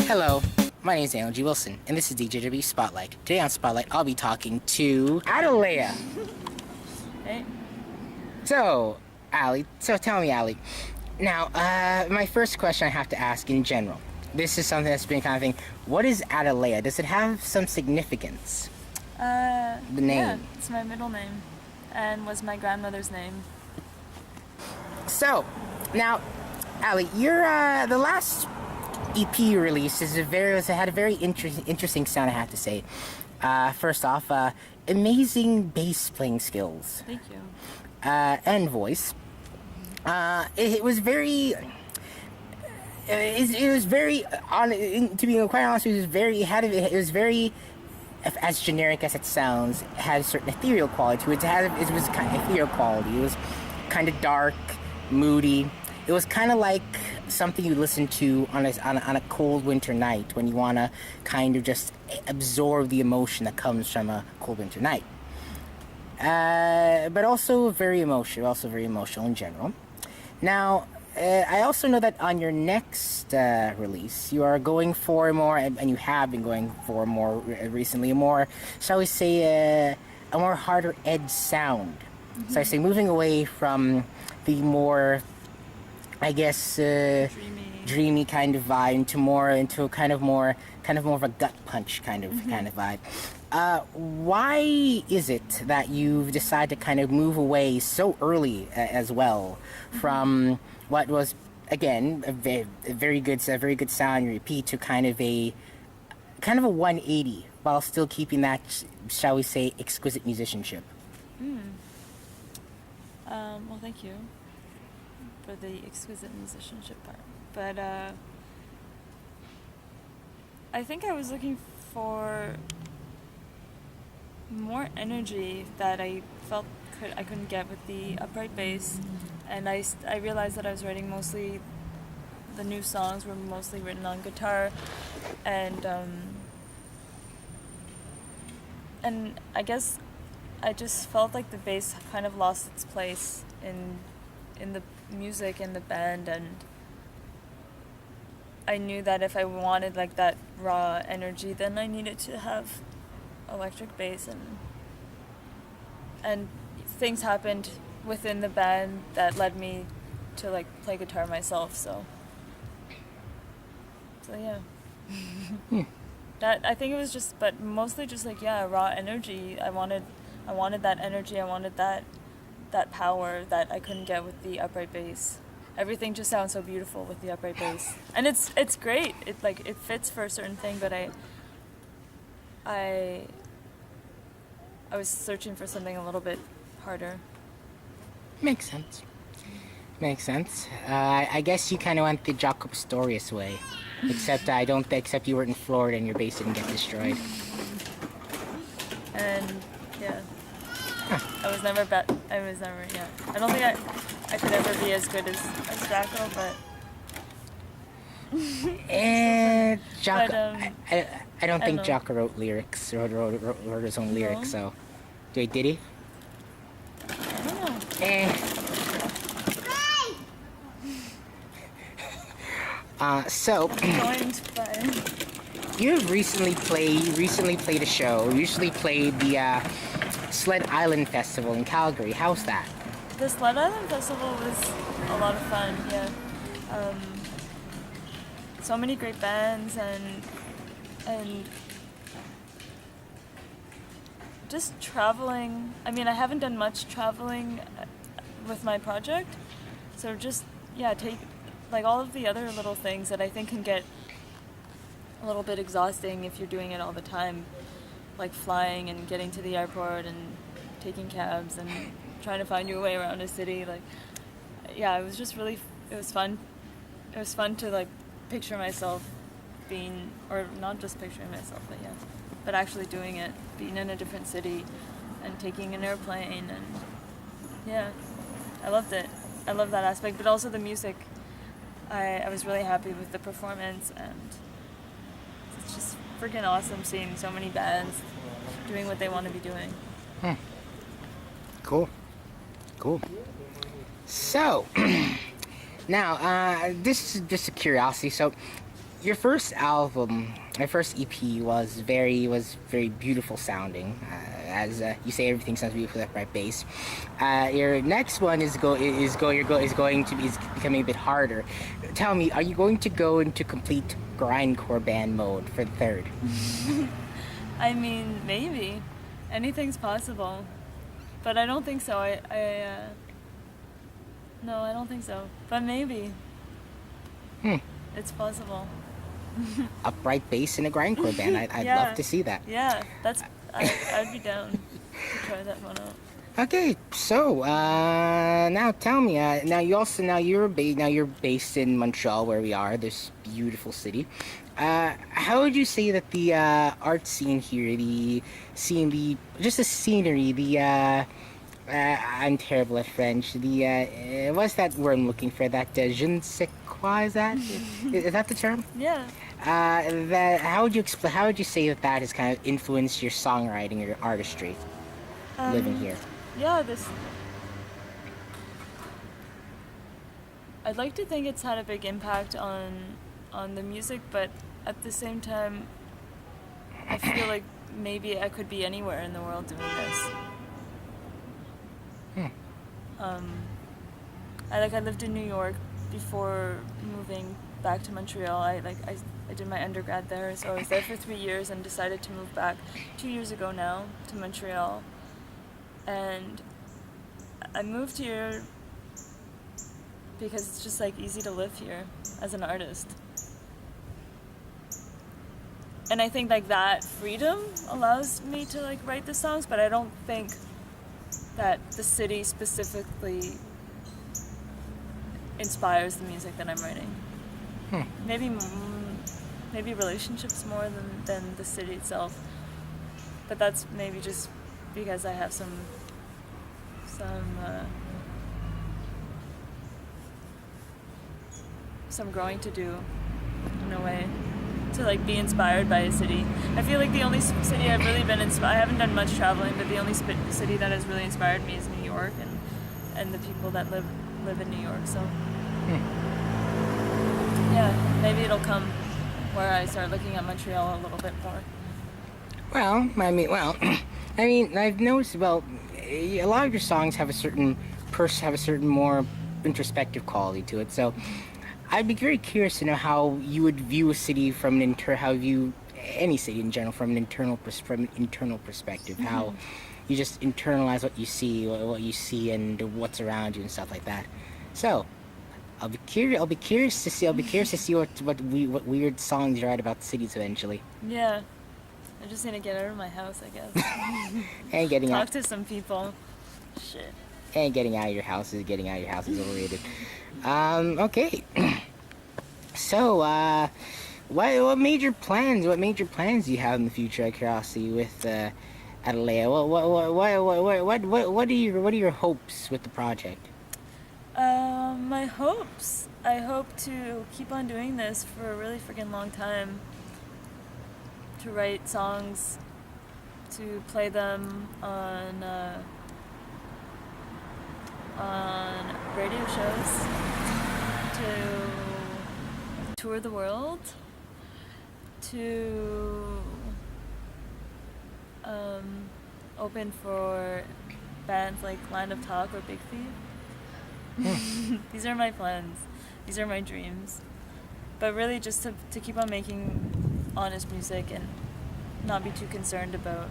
Hello, my name is Daniel G. Wilson, and this is DGAW Spotlight. Today on Spotlight, I'll be talking to Adalea. Hey. So tell me, Ali. Now, my first question I have to ask in general. This is something that's been kind of thing. What is Adalea? Does it have some significance? The name. Yeah, it's my middle name, and was my grandmother's name. So, now, Ali, your the last EP release had a very interesting sound, I have to say. First off, amazing bass playing skills. Thank you. And voice. It was very. It was very. To be quite honest, it was very. As generic as it sounds, it had a certain ethereal quality to it. It was kind of ethereal quality. It was kind of dark, moody. It was kind of like something you listen to on a cold winter night when you want to kind of just absorb the emotion that comes from a cold winter night. But also very emotional in general. Now, I also know that on your next release, you are going for more, and you have been going for more recently, shall we say, a more harder edge sound. Mm-hmm. So I say moving away from the more, I guess, dreamy kind of vibe into a kind of more of a gut punch kind of vibe. Why is it that you've decided to kind of move away so early as well from what was, again, a very good sound you repeat to kind of a 180 while still keeping that, shall we say, exquisite musicianship? Well, thank you for the exquisite musicianship part. But I think I was looking for more energy that I felt I couldn't get with the upright bass, and I realized that I was writing mostly, the new songs were mostly written on guitar, and I guess I just felt like the bass kind of lost its place in the music and the band, and I knew that if I wanted like that raw energy, then I needed to have electric bass, and things happened within the band that led me to like play guitar myself. So yeah. That, I think it was just, but mostly just like, yeah, raw energy. I wanted that energy. I wanted that power that I couldn't get with the upright bass. Everything just sounds so beautiful with the upright bass, and it's great. It fits for a certain thing, but I was searching for something a little bit harder. Makes sense. I guess you kind of went the Jaco Pastorius way, except you were in Florida and your bass didn't get destroyed. And yeah, I was never. Yeah. I don't think I could ever be as good as Jaco, but. Jaco. I don't think Jaco wrote lyrics or wrote his own lyrics. So, did he? I don't know. So you have recently played a show. You recently played the Sled Island Festival in Calgary. How's that? The Sled Island Festival was a lot of fun. Yeah, so many great bands and just traveling. I mean, I haven't done much traveling with my project, so just take like all of the other little things that I think can get a little bit exhausting if you're doing it all the time, like flying and getting to the airport and taking cabs and trying to find your way around a city. Like, yeah, it was just really, it was fun. It was fun to like picture myself being, or not just picturing myself, but actually doing it, being in a different city and taking an airplane, and yeah, I loved it. I love that aspect, but also the music. I was really happy with the performance, and it's just freaking awesome seeing so many bands doing what they want to be doing. Cool. So, now, this is just a curiosity. So, your first album, my first EP was very beautiful sounding. As you say, everything sounds beautiful with upright bass. Your next one is becoming a bit harder. Tell me, are you going to go into complete grindcore band mode for the third? I mean, maybe. Anything's possible. But I don't think so. No, I don't think so. But maybe. It's possible. Upright bass in a grindcore band. I'd Yeah. love to see that. Yeah, I'd be down to try that one out. Okay, so now tell me. You're based in Montreal, where we are, this beautiful city. How would you say that the art scene here, the scenery, I'm terrible at French. What's that word I'm looking for? That je ne sais quoi, is that? Is that the term? Yeah. How would you say that has kind of influenced your songwriting or your artistry living here? Yeah, I'd like to think it's had a big impact on the music, but at the same time, I feel like maybe I could be anywhere in the world doing this. I lived in New York before moving back to Montreal. I did my undergrad there, so I was there for 3 years and decided to move back 2 years ago now to Montreal. And I moved here because it's just like easy to live here as an artist. And I think like that freedom allows me to like write the songs, but I don't think that the city specifically inspires the music that I'm writing. Maybe relationships more than the city itself. But that's maybe just because I have some growing to do in a way to like be inspired by a city. I feel like the only city I've really been inspired, I haven't done much traveling, but the only city that has really inspired me is New York and the people that live in New York. So yeah, maybe it'll come where I start looking at Montreal a little bit more. I've noticed. Well, a lot of your songs have a certain more introspective quality to it. So, I'd be very curious to know how you would view a city from any city in general from an internal perspective. Mm-hmm. How you just internalize what you see and what's around you and stuff like that. So, I'll be curious to see what weird songs you write about cities eventually. Yeah. I just need to get out of my house, I guess. And getting Talk out to some people. Shit. and getting out of your house is overrated. Okay. So, what major plans do you have in the future at Curiosity with Atalaya? What are your hopes with the project? My hopes. I hope to keep on doing this for a really freaking long time. To write songs, to play them on radio shows, to tour the world, to open for bands like Line of Talk or Big Thief. These are my plans. These are my dreams. But really just to keep on making honest music and not be too concerned about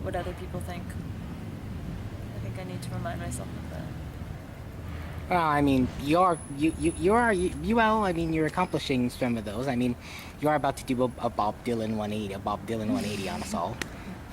what other people think. I think I need to remind myself of that. Well, I mean, you're accomplishing some of those. I mean, you are about to do a Bob Dylan 180 on us all.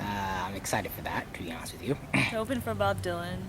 I'm excited for that, to be honest with you. To open for Bob Dylan.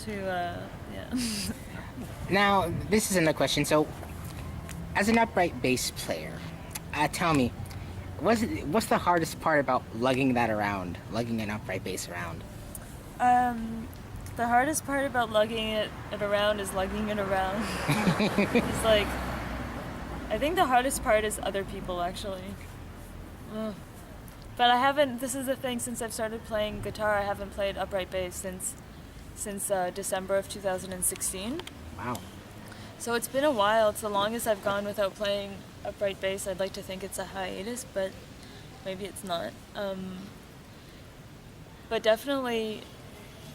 Yeah. Now, this is another question. So, as an upright bass player, tell me, what's the hardest part about lugging an upright bass around? The hardest part about lugging it around is lugging it around. It's like, I think the hardest part is other people, actually. Ugh. But this is the thing, since I've started playing guitar, I haven't played upright bass since December of 2016. Wow. So it's been a while. It's the longest I've gone without playing upright bass. I'd like to think it's a hiatus, but maybe it's not. But definitely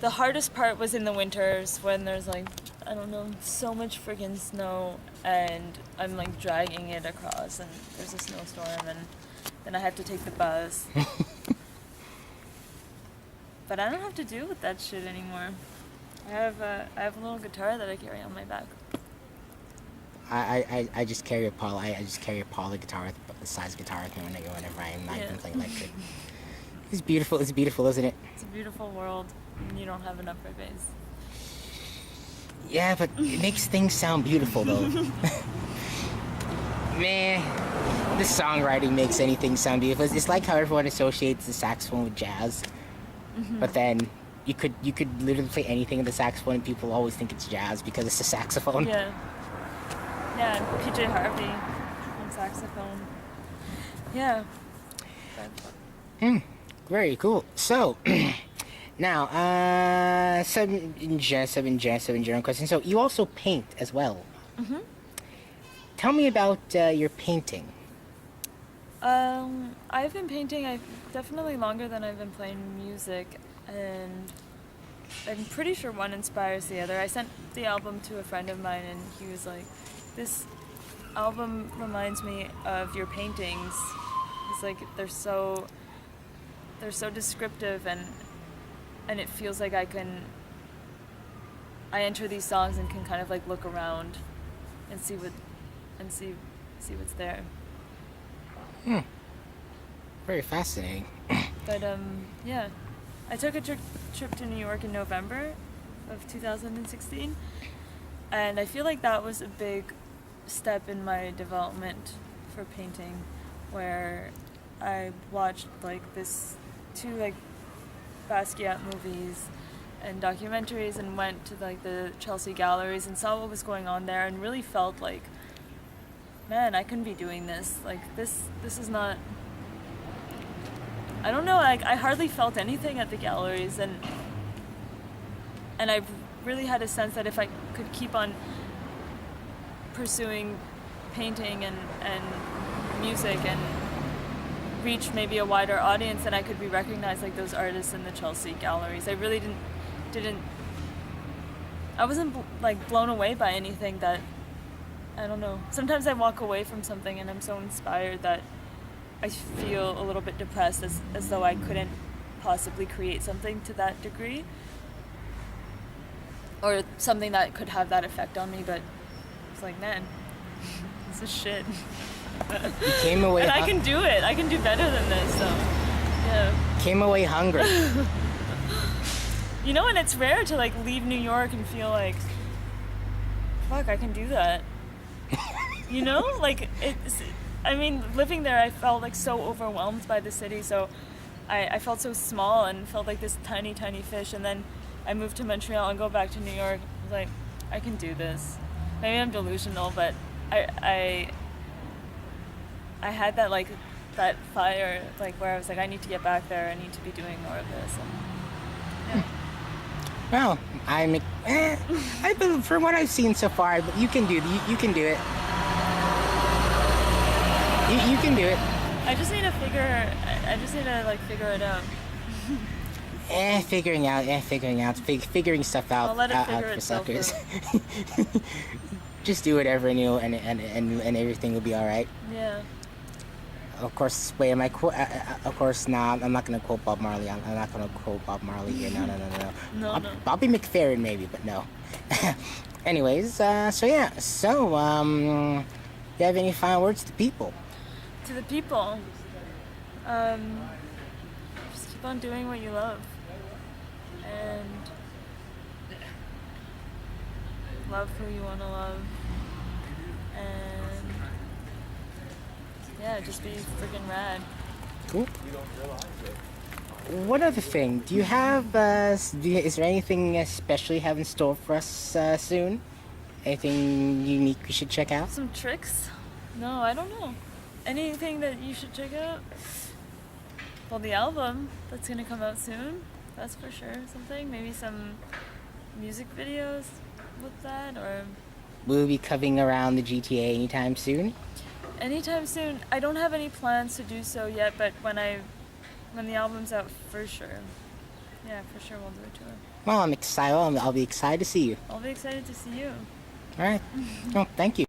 the hardest part was in the winters when there's like, I don't know, so much friggin' snow and I'm like dragging it across and there's a snowstorm and then I have to take the bus. But I don't have to deal with that shit anymore. I have a little guitar that I carry on my back. I just carry a I just carry a Paula guitar, the size guitar with me whenever I'm not even playing electric. It's beautiful, isn't it? It's a beautiful world and you don't have an upright bass. Yeah, but it makes things sound beautiful though. Man, the songwriting makes anything sound beautiful. It's like how everyone associates the saxophone with jazz. But then you could literally play anything in the saxophone and people always think it's jazz because it's a saxophone. Yeah. Yeah, and PJ Harvey on saxophone. Yeah. Very cool. So, now, some general questions. So, you also paint as well. Mm-hmm. Tell me about your painting. I've been painting definitely longer than I've been playing music, and I'm pretty sure one inspires the other. I sent the album to a friend of mine, and he was like, "This album reminds me of your paintings." It's like they're so descriptive, and it feels like I enter these songs and can kind of like look around and see what's there. Very fascinating. But yeah, I took a trip to New York in November of 2016, and I feel like that was a big step in my development for painting, where I watched like two like Basquiat movies and documentaries and went to like the Chelsea galleries and saw what was going on there and really felt like, man, I couldn't be doing this. Like this is not, I don't know, like I hardly felt anything at the galleries, and I really had a sense that if I could keep on pursuing painting and music and reach maybe a wider audience, then I could be recognized like those artists in the Chelsea galleries. I really I wasn't like blown away by anything that, I don't know. Sometimes I walk away from something and I'm so inspired that I feel a little bit depressed, as though I couldn't possibly create something to that degree or something that could have that effect on me. But it's like, man, this is shit. You came away and I can do it. I can do better than this. So yeah. Came away hungry. You know, and it's rare to like leave New York and feel like, fuck, I can do that. You know, like I mean, living there, I felt like so overwhelmed by the city. So I felt so small and felt like this tiny, tiny fish. And then I moved to Montreal and go back to New York. I was like, I can do this. Maybe I'm delusional, but I had that like that fire, like where I was like, I need to get back there. I need to be doing more of this. And, yeah. Well, I believe from what I've seen so far, you can do it. You can do it. You can do it. I just need to figure it out. Figuring stuff out. I'll let it figure for itself suckers. out. Just do whatever and everything will be all right. Yeah. Of course, wait, am I of course, nah, I'm not gonna quote Bob Marley. I'm not gonna quote Bob Marley here. No. No. Bobby McFerrin maybe, but no. Anyways, so yeah. So, you have any final words to people? To the people, just keep on doing what you love, and love who you want to love, and yeah, just be freaking rad. Cool. One other thing, do you have, is there anything special you have in store for us soon? Anything unique we should check out? Some tricks? No, I don't know. Anything that you should check out? Well, the album that's gonna come out soon, that's for sure. Something, maybe some music videos with that, or will you be coming around the GTA anytime soon? Anytime soon. I don't have any plans to do so yet, but when the album's out, for sure. Yeah, for sure we'll do a tour. Well, I'm excited. I'll be excited to see you. I'll be excited to see you. All right. Well, thank you.